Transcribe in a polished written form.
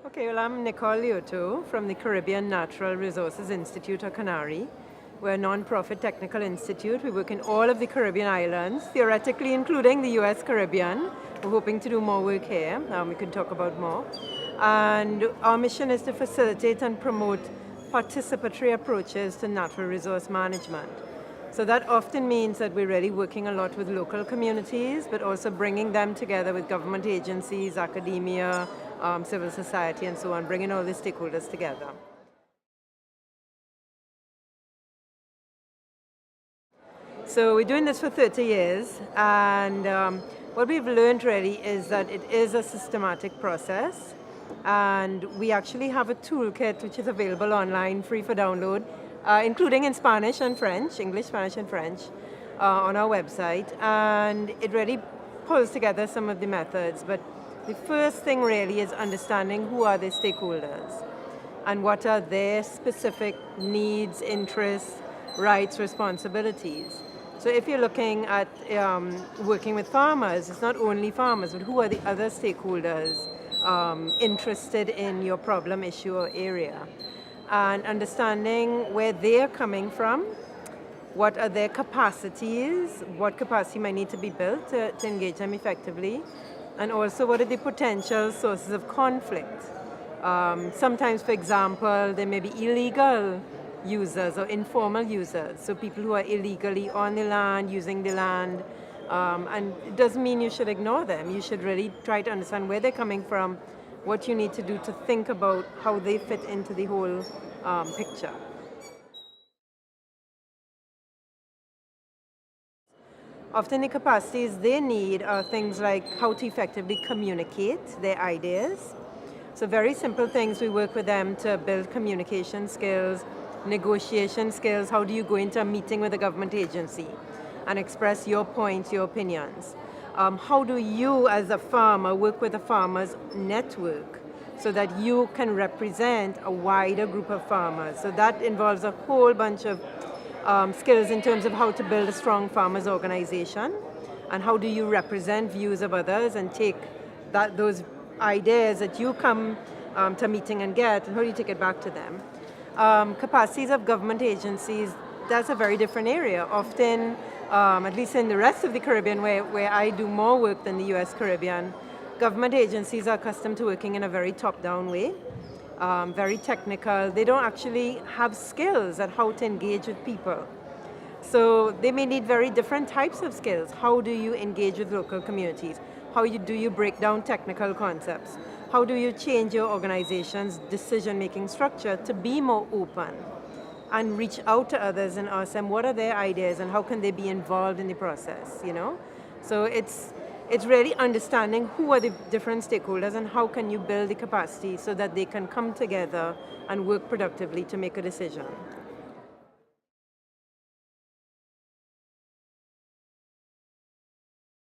Okay, well, I'm Nicole Lioto from the Caribbean Natural Resources Institute, or CANARI. We're a non-profit technical institute. We work in all of the Caribbean islands, theoretically including the US Caribbean. We're hoping to do more work here. We can talk about more. And our mission is to facilitate and promote participatory approaches to natural resource management. So that often means that we're really working a lot with local communities, but also bringing them together with government agencies, academia, civil society, and so on, bringing all the stakeholders together. So we're doing this for 30 years, and what we've learned really is that it is a systematic process, and we actually have a toolkit which is available online, free for download, including in Spanish and French, English, Spanish, and French, on our website, and it really pulls together some of the methods. But the first thing really is understanding who are the stakeholders and what are their specific needs, interests, rights, responsibilities. So if you're looking at working with farmers, it's not only farmers, but who are the other stakeholders interested in your problem, issue, or area. And understanding where they're coming from, what are their capacities, what capacity might need to be built to engage them effectively, and also what are the potential sources of conflict. Sometimes, for example, there may be illegal users or informal users, so people who are illegally on the land, using the land, and it doesn't mean you should ignore them. You should really try to understand where they're coming from, what you need to do to think about how they fit into the whole picture. Often the capacities they need are things like how to effectively communicate their ideas. So very simple things, we work with them to build communication skills, negotiation skills. How do you go into a meeting with a government agency and express your points, your opinions? How do you as a farmer work with a farmers network so that you can represent a wider group of farmers? So that involves a whole bunch of skills in terms of how to build a strong farmers organization, and how do you represent views of others and take those ideas that you come to a meeting and get, and how do you take it back to them? Capacities of government agencies, that's a very different area. Often, at least in the rest of the Caribbean, where I do more work than the US Caribbean, government agencies are accustomed to working in a very top-down way. Very technical. They don't actually have skills at how to engage with people. So they may need very different types of skills. How do you engage with local communities? How do you break down technical concepts? How do you change your organization's decision-making structure to be more open and reach out to others and ask them what are their ideas and how can they be involved in the process, you know? So it's really understanding who are the different stakeholders and how can you build the capacity so that they can come together and work productively to make a decision.